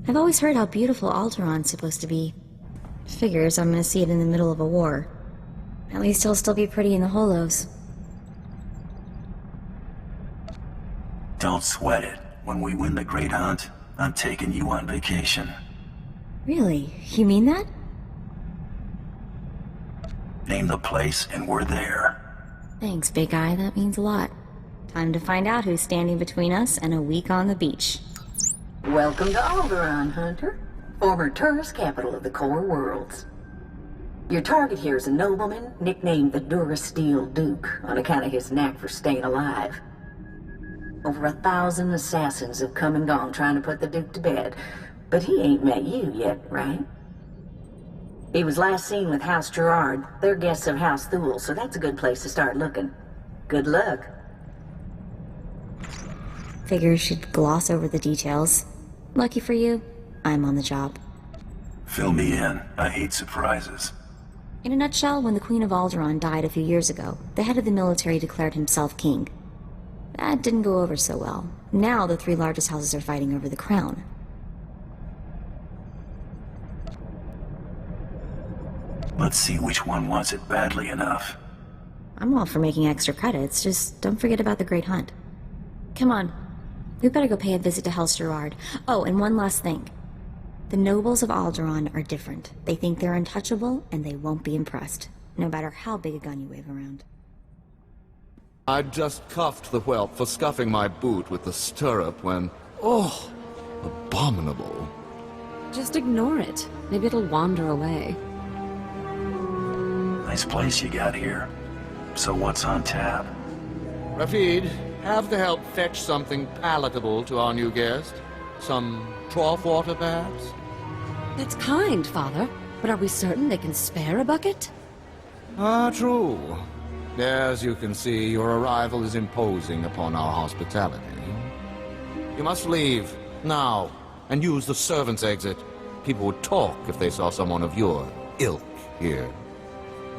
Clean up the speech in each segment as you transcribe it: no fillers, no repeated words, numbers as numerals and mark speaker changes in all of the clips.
Speaker 1: I've always heard how beautiful Alderaan's supposed to be. Figures I'm gonna see it in the middle of a war. At least he'll still be pretty in the holos.
Speaker 2: Don't sweat it. When we win the Great Hunt, I'm taking you on vacation.
Speaker 1: Really? You mean that?
Speaker 2: Name the place and we're there.
Speaker 1: Thanks, big guy. That means a lot. Time to find out who's standing between us and a week on the beach.
Speaker 3: Welcome to Alderaan, Hunter. Former tourist capital of the core worlds. Your target here is a nobleman nicknamed the Durasteel Duke on account of his knack for staying alive. Over 1,000 assassins have come and gone trying to put the Duke to bed, but he ain't met you yet, right? He was last seen with House Gerard. They're guests of House Thule, so that's a good place to start looking. Good luck.
Speaker 1: Figures she'd gloss over the details. Lucky for you, I'm on the job.
Speaker 2: Fill me in. I hate surprises.
Speaker 1: In a nutshell, when the Queen of Alderaan died a few years ago, the head of the military declared himself king. That didn't go over so well. Now the three largest houses are fighting over the crown.
Speaker 2: Let's see which one wants it badly enough.
Speaker 1: I'm all for making extra credits, just don't forget about the Great Hunt. Come on. We better go pay a visit to House Gerard. Oh, and one last thing. The nobles of Alderaan are different. They think they're untouchable, and they won't be impressed, no matter how big a gun you wave around.
Speaker 4: I'd just cuffed the whelp for scuffing my boot with the stirrup when... Oh, abominable.
Speaker 5: Just ignore it. Maybe it'll wander away.
Speaker 2: Nice place you got here. So what's on tap?
Speaker 4: Rafid, have the help fetch something palatable to our new guest. Some trough water, perhaps?
Speaker 5: That's kind, Father. But are we certain they can spare a bucket?
Speaker 4: Ah, true. As you can see, your arrival is imposing upon our hospitality. You must leave, now, and use the servants' exit. People would talk if they saw someone of your ilk here.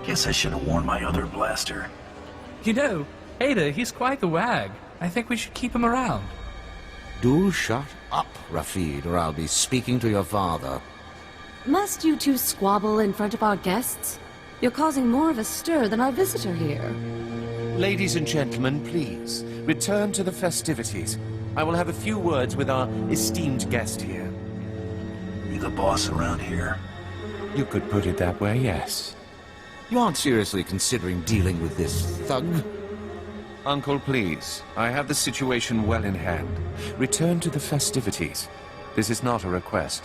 Speaker 2: Guess I should have worn my other blaster.
Speaker 6: You know, Ada, he's quite the wag. I think we should keep him around.
Speaker 4: Do shut up, Rafid, or I'll be speaking to your father.
Speaker 5: Must you two squabble in front of our guests? You're causing more of a stir than our visitor here.
Speaker 7: Ladies and gentlemen, please, return to the festivities. I will have a few words with our esteemed guest here.
Speaker 2: You the boss around here?
Speaker 7: You could put it that way, yes.
Speaker 4: You aren't seriously considering dealing with this thug?
Speaker 7: Uncle, please. I have the situation well in hand. Return to the festivities. This is not a request.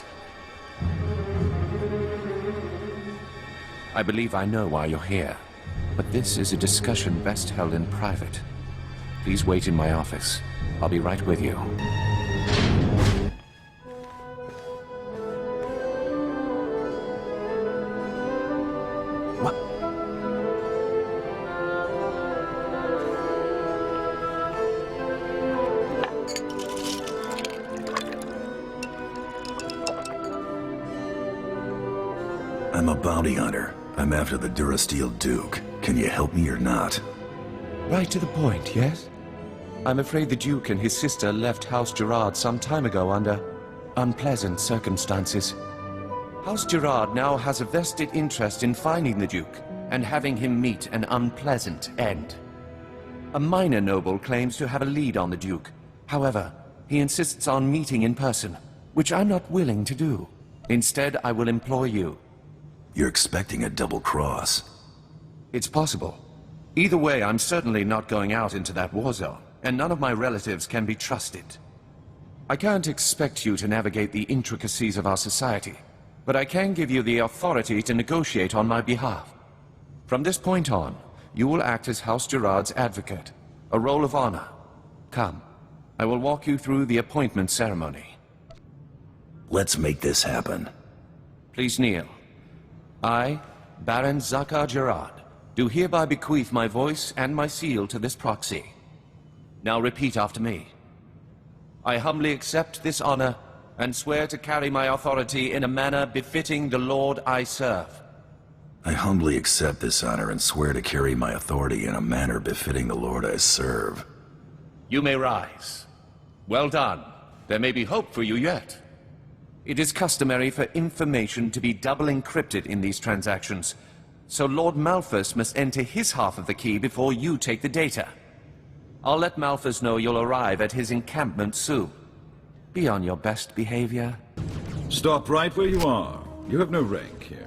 Speaker 7: I believe I know why you're here, but this is a discussion best held in private. Please wait in my office. I'll be right with you.
Speaker 2: What? I'm a bounty hunter. I'm after the Durasteel Duke. Can you help me or not?
Speaker 7: Right to the point, yes? I'm afraid the Duke and his sister left House Gerard some time ago under unpleasant circumstances. House Gerard now has a vested interest in finding the Duke and having him meet an unpleasant end. A minor noble claims to have a lead on the Duke. However, he insists on meeting in person, which I'm not willing to do. Instead, I will employ you.
Speaker 2: You're expecting a double cross.
Speaker 7: It's possible. Either way, I'm certainly not going out into that war zone, and none of my relatives can be trusted. I can't expect you to navigate the intricacies of our society, but I can give you the authority to negotiate on my behalf. From this point on, you will act as House Gerard's advocate, a role of honor. Come, I will walk you through the appointment ceremony.
Speaker 2: Let's make this happen.
Speaker 7: Please kneel. I, Baron Zakar Gerard, do hereby bequeath my voice and my seal to this proxy. Now repeat after me. I humbly accept this honor and swear to carry my authority in a manner befitting the Lord I serve.
Speaker 2: I humbly accept this honor and swear to carry my authority in a manner befitting the Lord I serve.
Speaker 7: You may rise. Well done. There may be hope for you yet. It is customary for information to be double encrypted in these transactions, so Lord Malphus must enter his half of the key before you take the data. I'll let Malphus know you'll arrive at his encampment soon. Be on your best behavior.
Speaker 8: Stop right where you are. You have no rank here.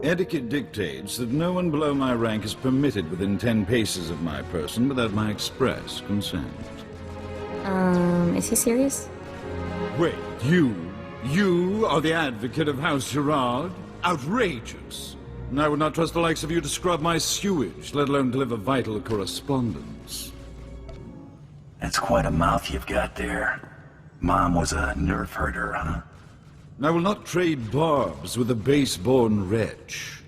Speaker 8: Etiquette dictates that no one below my rank is permitted within 10 paces of my person without my express consent.
Speaker 1: Is he serious?
Speaker 8: Wait, you are the advocate of House Gerard? Outrageous. And I would not trust the likes of you to scrub my sewage, let alone deliver vital correspondence.
Speaker 2: That's quite a mouth you've got there. Mom was a nerf herder, huh?
Speaker 8: I will not trade barbs with a base-born wretch.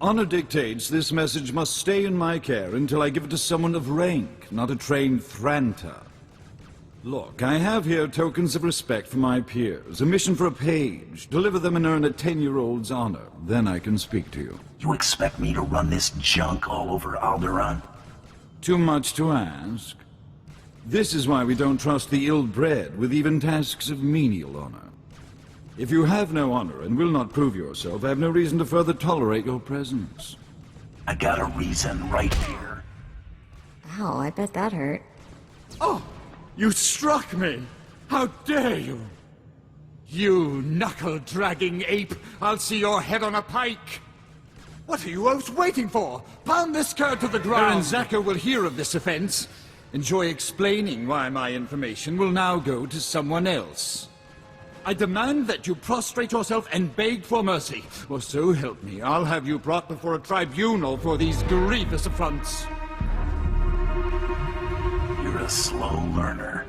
Speaker 8: Honor dictates this message must stay in my care until I give it to someone of rank, not a trained Thranta. Look, I have here tokens of respect for my peers, a mission for a page. Deliver them and earn a 10-year-old's honor. Then I can speak to you.
Speaker 2: You expect me to run this junk all over Alderaan?
Speaker 8: Too much to ask. This is why we don't trust the ill-bred with even tasks of menial honor. If you have no honor and will not prove yourself, I have no reason to further tolerate your presence.
Speaker 2: I got a reason right here.
Speaker 1: Ow, I bet that hurt.
Speaker 9: Oh! You struck me! How dare you! You knuckle-dragging ape! I'll see your head on a pike! What are you oafs waiting for? Pound this cur to the ground! Baron Zaka will hear of this offense. Enjoy explaining why my information will now go to someone else. I demand that you prostrate yourself and beg for mercy, or so help me, I'll have you brought before a tribunal for these grievous affronts.
Speaker 2: You're a slow learner.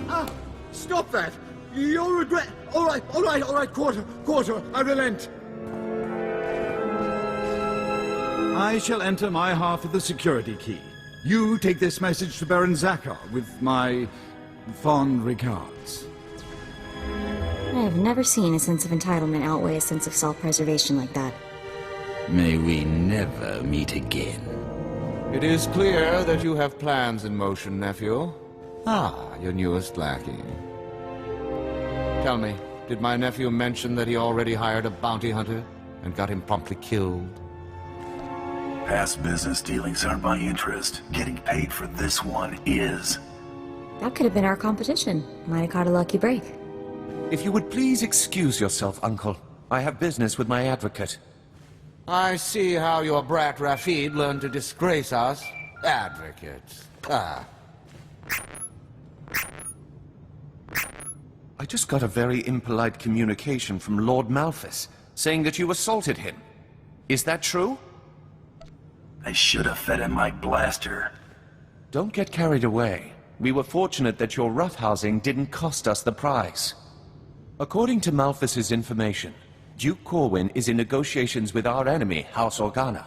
Speaker 9: Ah! Stop that! You'll regret... All right, quarter, I relent. I shall enter my half of the security key. You take this message to Baron Zakar with my fond regards.
Speaker 1: I have never seen a sense of entitlement outweigh a sense of self-preservation like that.
Speaker 9: May we never meet again.
Speaker 4: It is clear that you have plans in motion, nephew. Your newest lackey. Tell me, did my nephew mention that he already hired a bounty hunter and got him promptly killed?
Speaker 2: Past business dealings aren't my interest. Getting paid for this one is.
Speaker 1: That could have been our competition. Might have caught a lucky break.
Speaker 7: If you would please excuse yourself, Uncle. I have business with my advocate.
Speaker 4: I see how your brat Rafid learned to disgrace us. Advocate.
Speaker 7: I just got a very impolite communication from Lord Malphus, saying that you assaulted him. Is that true?
Speaker 2: I should have fed him my blaster.
Speaker 7: Don't get carried away. We were fortunate that your roughhousing didn't cost us the prize. According to Malphus's information, Duke Corwin is in negotiations with our enemy, House Organa.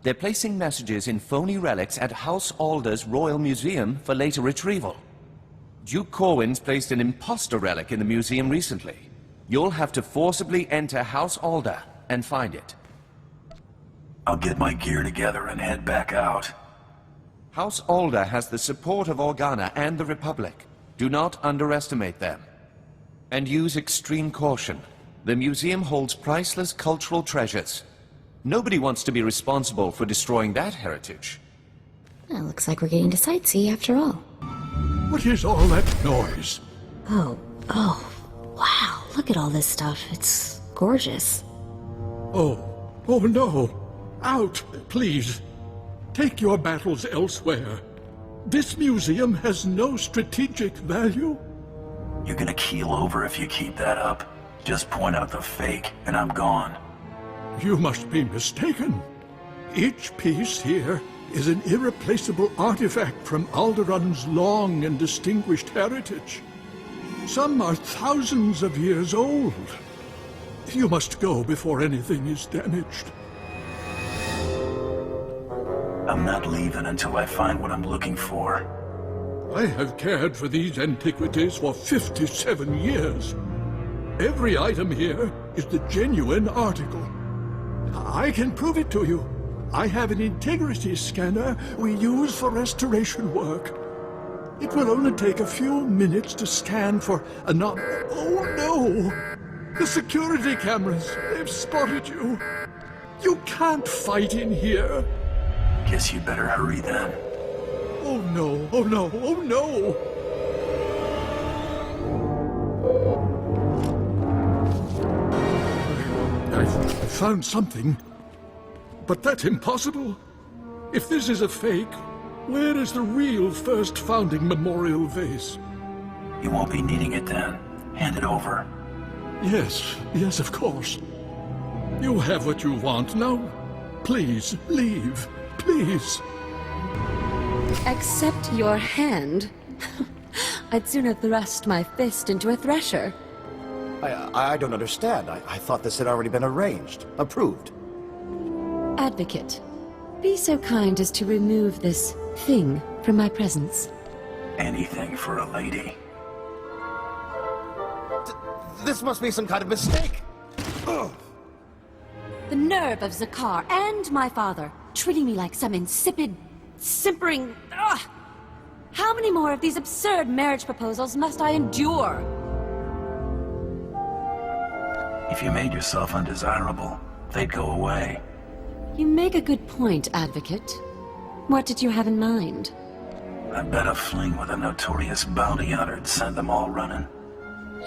Speaker 7: They're placing messages in phony relics at House Alder's Royal Museum for later retrieval. Duke Corwin's placed an imposter relic in the museum recently. You'll have to forcibly enter House Alder and find it.
Speaker 2: I'll get my gear together and head back out.
Speaker 7: House Alder has the support of Organa and the Republic. Do not underestimate them. And use extreme caution. The museum holds priceless cultural treasures. Nobody wants to be responsible for destroying that heritage.
Speaker 1: Well, looks like we're getting to sightsee after all.
Speaker 9: What is all that noise?
Speaker 1: Oh, wow, look at all this stuff. It's gorgeous.
Speaker 9: Oh no! Out, please. Take your battles elsewhere. This museum has no strategic value.
Speaker 2: You're gonna keel over if you keep that up. Just point out the fake, and I'm gone.
Speaker 9: You must be mistaken. Each piece here is an irreplaceable artifact from Alderaan's long and distinguished heritage. Some are thousands of years old. You must go before anything is damaged.
Speaker 2: I'm not leaving until I find what I'm looking for.
Speaker 10: I have cared for these antiquities for 57 years. Every item here is the genuine article. I can prove it to you. I have an integrity scanner we use for restoration work. It will only take a few minutes to scan for Oh no! The security cameras, they've spotted you. You can't fight in here.
Speaker 2: Guess you better hurry then.
Speaker 10: Oh no, oh no, oh no! I found something. But that's impossible. If this is a fake, where is the real first founding memorial vase?
Speaker 2: You won't be needing it then. Hand it over.
Speaker 10: Yes, of course. You have what you want. Now, please, leave. Please.
Speaker 5: Accept your hand? I'd sooner thrust my fist into a thresher.
Speaker 11: I don't understand. I thought this had already been arranged. Approved.
Speaker 5: Advocate, be so kind as to remove this thing from my presence.
Speaker 2: Anything for a lady.
Speaker 11: This must be some kind of mistake. Ugh.
Speaker 5: The nerve of Zakar and my father, treating me like some insipid, simpering... Ugh! How many more of these absurd marriage proposals must I endure?
Speaker 2: If you made yourself undesirable, they'd go away.
Speaker 5: You make a good point, Advocate. What did you have in mind?
Speaker 2: I bet a fling with a notorious bounty hunter'd send them all running.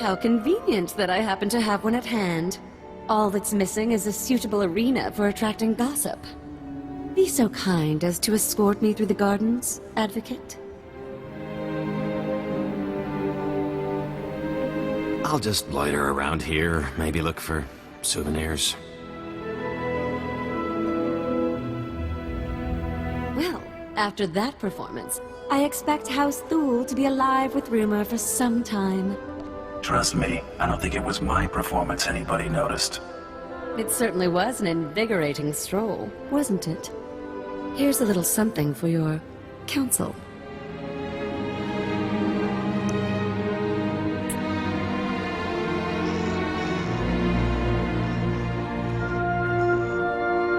Speaker 5: How convenient that I happen to have one at hand. All that's missing is a suitable arena for attracting gossip. Be so kind as to escort me through the gardens, Advocate.
Speaker 12: I'll just loiter around here, maybe look for souvenirs.
Speaker 5: Well, after that performance, I expect House Thule to be alive with rumor for some time.
Speaker 2: Trust me, I don't think it was my performance anybody noticed.
Speaker 5: It certainly was an invigorating stroll, wasn't it? Here's a little something for your counsel.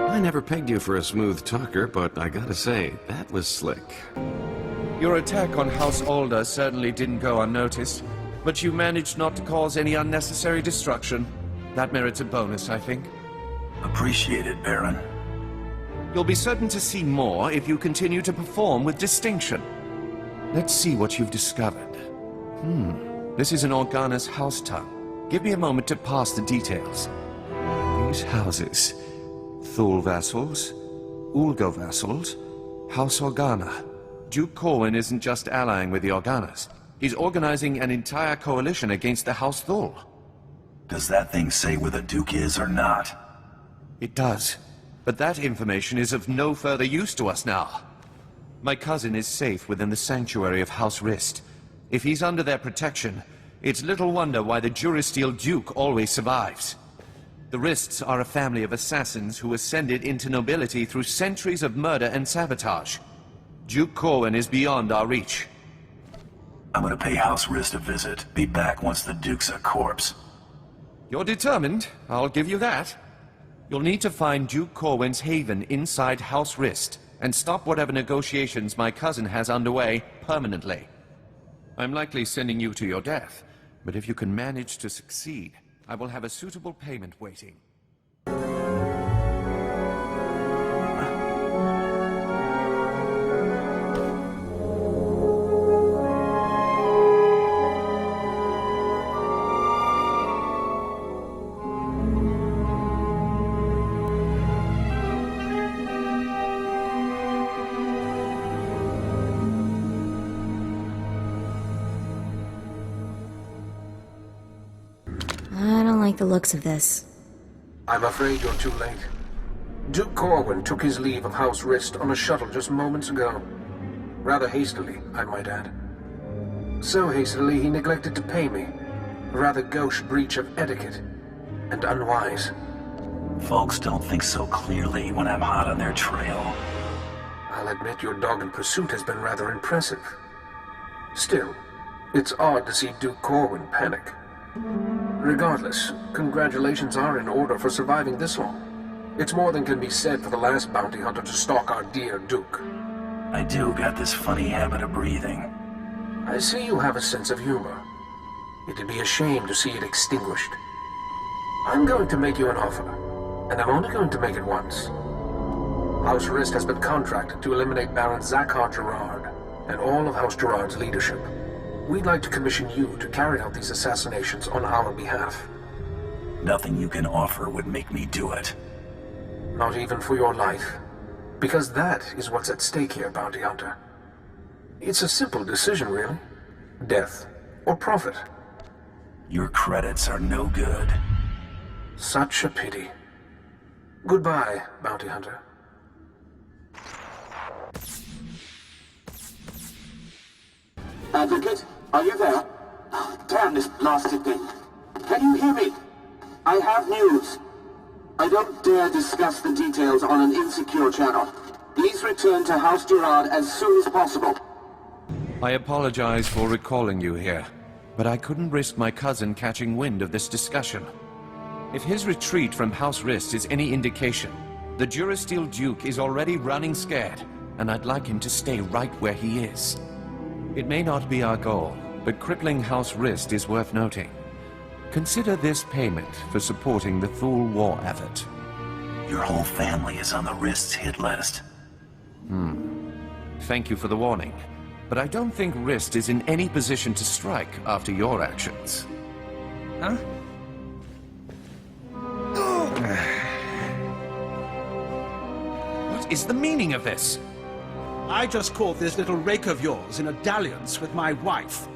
Speaker 12: I never pegged you for a smooth talker, but I gotta say, that was slick.
Speaker 7: Your attack on House Alder certainly didn't go unnoticed, but you managed not to cause any unnecessary destruction. That merits a bonus, I think.
Speaker 2: Appreciate it, Baron.
Speaker 7: You'll be certain to see more if you continue to perform with distinction. Let's see what you've discovered. This is an Organa's house tongue. Give me a moment to pass the details. These houses... Thule vassals, Ulgo vassals, House Organa. Duke Corwin isn't just allying with the Organas. He's organizing an entire coalition against the House Thule.
Speaker 2: Does that thing say where the Duke is or not?
Speaker 7: It does. But that information is of no further use to us now. My cousin is safe within the sanctuary of House Rist. If he's under their protection, it's little wonder why the Durasteel Duke always survives. The Rists are a family of assassins who ascended into nobility through centuries of murder and sabotage. Duke Corwin is beyond our reach.
Speaker 2: I'm gonna pay House Rist a visit. Be back once the Duke's a corpse.
Speaker 7: You're determined, I'll give you that. You'll need to find Duke Corwin's haven inside House Rist, and stop whatever negotiations my cousin has underway permanently. I'm likely sending you to your death, but if you can manage to succeed, I will have a suitable payment waiting.
Speaker 1: I don't like the looks of this.
Speaker 13: I'm afraid you're too late. Duke Corwin took his leave of House Rist on a shuttle just moments ago. Rather hastily, I might add. So hastily he neglected to pay me. A rather gauche breach of etiquette. And unwise.
Speaker 2: Folks don't think so clearly when I'm hot on their trail.
Speaker 13: I'll admit your dogged pursuit has been rather impressive. Still, it's odd to see Duke Corwin panic. Regardless, congratulations are in order for surviving this long. It's more than can be said for the last bounty hunter to stalk our dear Duke.
Speaker 2: I do got this funny habit of breathing.
Speaker 13: I see you have a sense of humor. It'd be a shame to see it extinguished. I'm going to make you an offer, and I'm only going to make it once. House Rist has been contracted to eliminate Baron Zakhar Gerard and all of House Gerard's leadership. We'd like to commission you to carry out these assassinations on our behalf.
Speaker 2: Nothing you can offer would make me do it.
Speaker 13: Not even for your life. Because that is what's at stake here, Bounty Hunter. It's a simple decision, really. Death or profit.
Speaker 2: Your credits are no good.
Speaker 13: Such a pity. Goodbye, Bounty Hunter.
Speaker 14: Advocate, are you there? Oh, damn this blasted thing. Can you hear me? I have news. I don't dare discuss the details on an insecure channel. Please return to House Gerard as soon as possible.
Speaker 7: I apologize for recalling you here, but I couldn't risk my cousin catching wind of this discussion. If his retreat from House Rist is any indication, the Durasteel Duke is already running scared, and I'd like him to stay right where he is. It may not be our goal, but crippling House Rist is worth noting. Consider this payment for supporting the Thule war effort.
Speaker 2: Your whole family is on the Rist's hit list.
Speaker 7: Thank you for the warning, but I don't think Rist is in any position to strike after your actions.
Speaker 6: Huh?
Speaker 7: What is the meaning of this?
Speaker 15: I just caught this little rake of yours in a dalliance with my wife.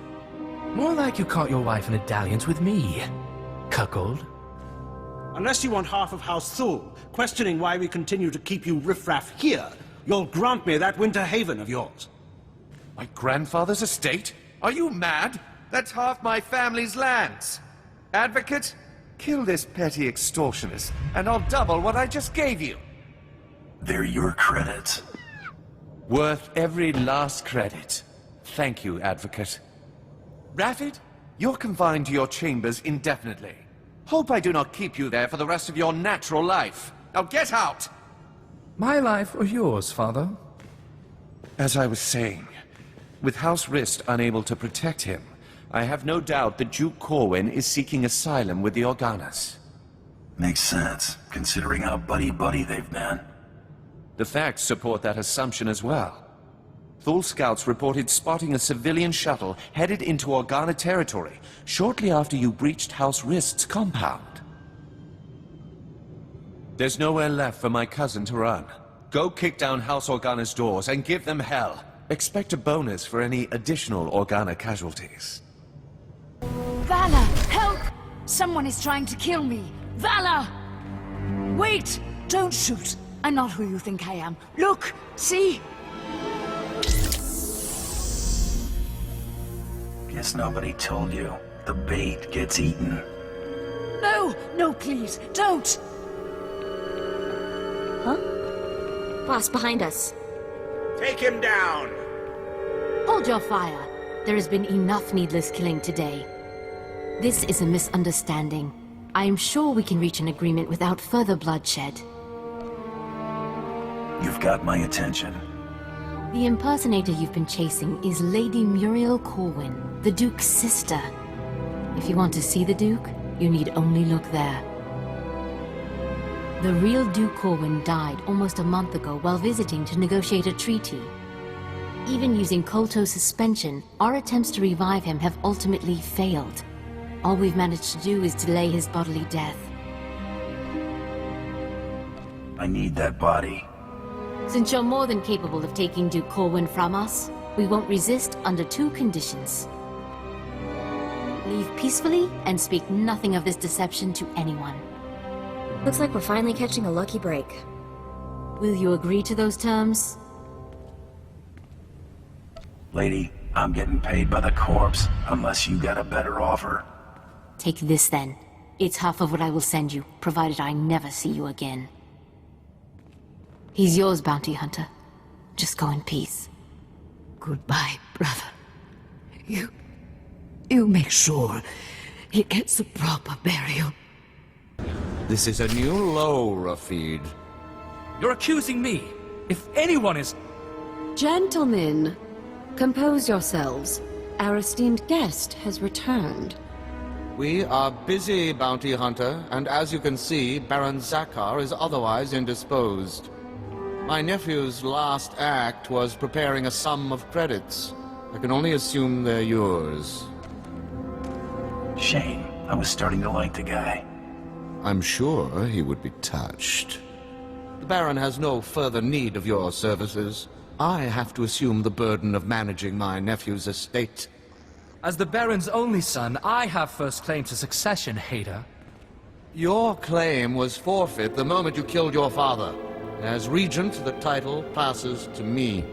Speaker 6: More like you caught your wife in a dalliance with me, cuckold.
Speaker 15: Unless you want half of House Thule, questioning why we continue to keep you riffraff here, you'll grant me that winter haven of yours.
Speaker 7: My grandfather's estate? Are you mad? That's half my family's lands. Advocate, kill this petty extortionist, and I'll double what I just gave you.
Speaker 2: They're your credits.
Speaker 7: Worth every last credit. Thank you, Advocate. Raffid, you're confined to your chambers indefinitely. Hope I do not keep you there for the rest of your natural life. Now get out!
Speaker 6: My life or yours, father?
Speaker 7: As I was saying, with House Rist unable to protect him, I have no doubt that Duke Corwin is seeking asylum with the Organas.
Speaker 2: Makes sense, considering how buddy-buddy they've been.
Speaker 7: The facts support that assumption as well. Thule scouts reported spotting a civilian shuttle headed into Organa territory shortly after you breached House Rist's compound. There's nowhere left for my cousin to run. Go kick down House Organa's doors and give them hell. Expect a bonus for any additional Organa casualties.
Speaker 16: Vala, help! Someone is trying to kill me. Vala! Wait! Don't shoot. I'm not who you think I am. Look! See?
Speaker 2: Guess nobody told you. The bait gets eaten.
Speaker 16: No! No, please! Don't!
Speaker 1: Huh? Boss, behind us.
Speaker 9: Take him down!
Speaker 5: Hold your fire. There has been enough needless killing today. This is a misunderstanding. I am sure we can reach an agreement without further bloodshed.
Speaker 2: You've got my attention.
Speaker 5: The impersonator you've been chasing is Lady Muriel Corwin, the Duke's sister. If you want to see the Duke, you need only look there. The real Duke Corwin died almost a month ago while visiting to negotiate a treaty. Even using Kolto suspension, our attempts to revive him have ultimately failed. All we've managed to do is delay his bodily death.
Speaker 2: I need that body.
Speaker 5: Since you're more than capable of taking Duke Corwin from us, we won't resist under two conditions. Leave peacefully and speak nothing of this deception to anyone.
Speaker 1: Looks like we're finally catching a lucky break.
Speaker 5: Will you agree to those terms?
Speaker 2: Lady, I'm getting paid by the corpse, unless you got a better offer.
Speaker 5: Take this then. It's half of what I will send you, provided I never see you again. He's yours, Bounty Hunter. Just go in peace.
Speaker 16: Goodbye, brother. You make sure he gets a proper burial.
Speaker 4: This is a new low, Rafid.
Speaker 6: You're accusing me. If anyone is...
Speaker 5: Gentlemen, compose yourselves. Our esteemed guest has returned.
Speaker 4: We are busy, bounty hunter, and as you can see, Baron Zakar is otherwise indisposed. My nephew's last act was preparing a sum of credits. I can only assume they're yours.
Speaker 2: Shame. I was starting to like the guy.
Speaker 4: I'm sure he would be touched. The Baron has no further need of your services. I have to assume the burden of managing my nephew's estate.
Speaker 6: As the Baron's only son, I have first claim to succession, Hader.
Speaker 4: Your claim was forfeit the moment you killed your father. As regent, the title passes to me.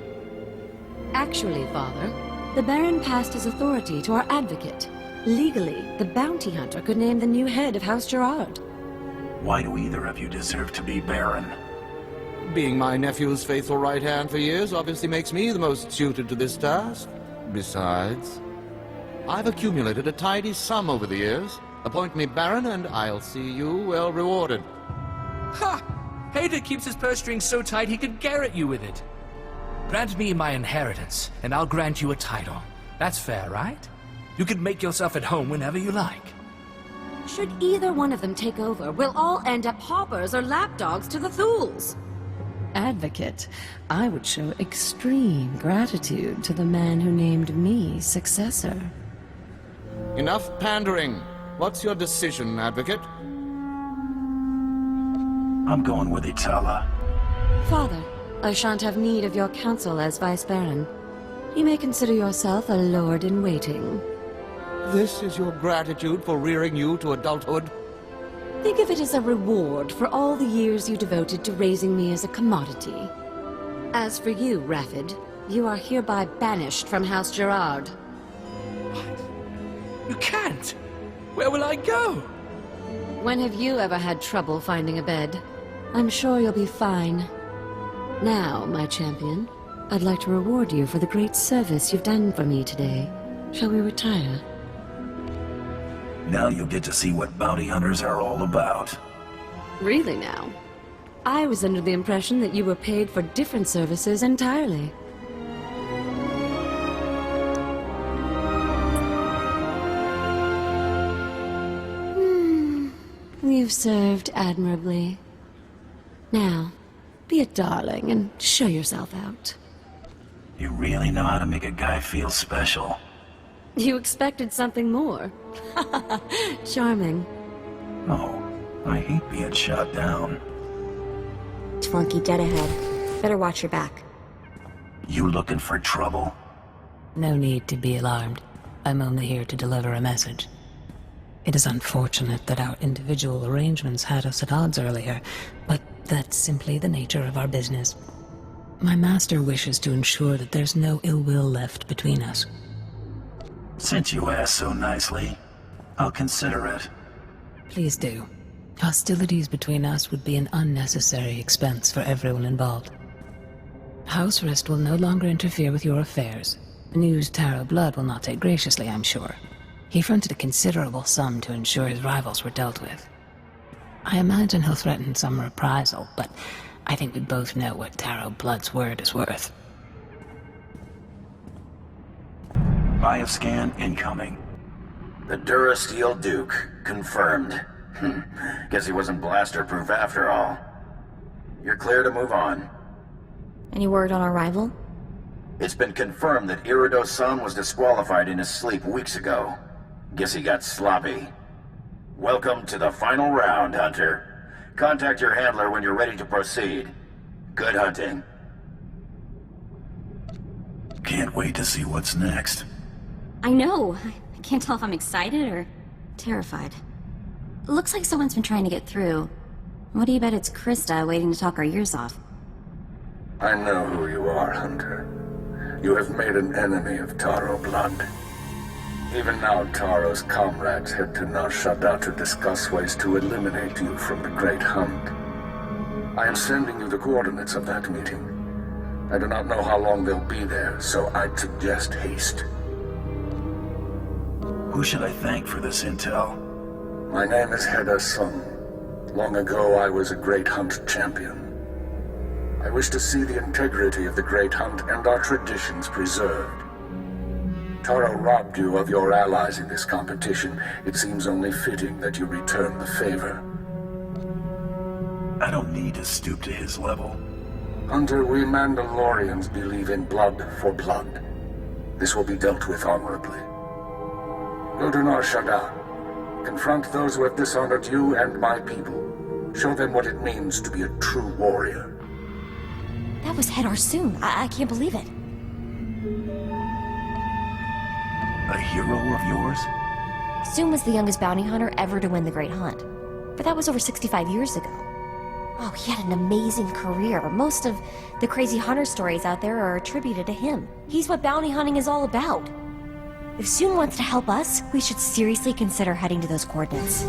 Speaker 5: Actually, Father, the Baron passed his authority to our advocate. Legally, the bounty hunter could name the new head of House Gerard.
Speaker 2: Why do either of you deserve to be Baron?
Speaker 4: Being my nephew's faithful right hand for years obviously makes me the most suited to this task. Besides, I've accumulated a tidy sum over the years. Appoint me Baron and I'll see you well rewarded.
Speaker 6: Ha! Hader keeps his purse strings so tight he could garrote you with it. Grant me my inheritance, and I'll grant you a title. That's fair, right? You can make yourself at home whenever you like.
Speaker 5: Should either one of them take over, we'll all end up paupers or lapdogs to the Thools. Advocate, I would show extreme gratitude to the man who named me successor.
Speaker 4: Enough pandering. What's your decision, Advocate?
Speaker 2: I'm going with Itala.
Speaker 5: Father, I shan't have need of your counsel as Vice Baron. You may consider yourself a lord-in-waiting.
Speaker 4: This is your gratitude for rearing you to adulthood?
Speaker 5: Think of it as a reward for all the years you devoted to raising me as a commodity. As for you, Rafid, you are hereby banished from House Gerard.
Speaker 6: You can't! Where will I go?
Speaker 5: When have you ever had trouble finding a bed? I'm sure you'll be fine. Now, my champion, I'd like to reward you for the great service you've done for me today. Shall we retire?
Speaker 2: Now you'll get to see what bounty hunters are all about.
Speaker 5: Really now? I was under the impression that you were paid for different services entirely. You've served admirably. Now, be a darling and show yourself out.
Speaker 2: You really know how to make a guy feel special.
Speaker 5: You expected something more. Charming.
Speaker 2: Oh, I hate being shot down.
Speaker 1: Flunky dead ahead. Better watch your back.
Speaker 2: You looking for trouble?
Speaker 17: No need to be alarmed. I'm only here to deliver a message. It is unfortunate that our individual arrangements had us at odds earlier, but that's simply the nature of our business. My master wishes to ensure that there's no ill will left between us.
Speaker 2: Since you asked so nicely, I'll consider it.
Speaker 17: Please do. Hostilities between us would be an unnecessary expense for everyone involved. House Rist will no longer interfere with your affairs. News Taro Blood will not take graciously, I'm sure. He fronted a considerable sum to ensure his rivals were dealt with. I imagine he'll threaten some reprisal, but I think we both know what Taro Blood's word is worth.
Speaker 2: Bioscan incoming.
Speaker 18: The Durasteel Duke, confirmed. Guess he wasn't blaster-proof after all. You're clear to move on.
Speaker 1: Any word on our rival?
Speaker 18: It's been confirmed that Irido-san was disqualified in his sleep weeks ago. Guess he got sloppy. Welcome to the final round, Hunter. Contact your handler when you're ready to proceed. Good hunting.
Speaker 2: Can't wait to see what's next.
Speaker 1: I know. I can't tell if I'm excited or terrified. Looks like someone's been trying to get through. What do you bet it's Krista waiting to talk our ears off?
Speaker 13: I know who you are, Hunter. You have made an enemy of Taro Blood. Even now, Taro's comrades head to Nar Shaddaa to discuss ways to eliminate you from the Great Hunt. I am sending you the coordinates of that meeting. I do not know how long they'll be there, so I'd suggest haste.
Speaker 2: Who should I thank for this intel?
Speaker 19: My name is Hedda Sun. Long ago, I was a Great Hunt champion. I wish to see the integrity of the Great Hunt and our traditions preserved. Taro robbed you of your allies in this competition. It seems only fitting that you return the favor.
Speaker 2: I don't need to stoop to his level.
Speaker 19: Hunter, we Mandalorians believe in blood for blood. This will be dealt with honorably. Go to Nar Shaddaa. Confront those who have dishonored you and my people. Show them what it means to be a true warrior.
Speaker 1: That was Hedar Soon. I can't believe it.
Speaker 2: A hero of yours?
Speaker 1: Soon was the youngest bounty hunter ever to win the Great Hunt. But that was over 65 years ago. Oh, he had an amazing career. Most of the crazy hunter stories out there are attributed to him. He's what bounty hunting is all about. If Soon wants to help us, we should seriously consider heading to those coordinates.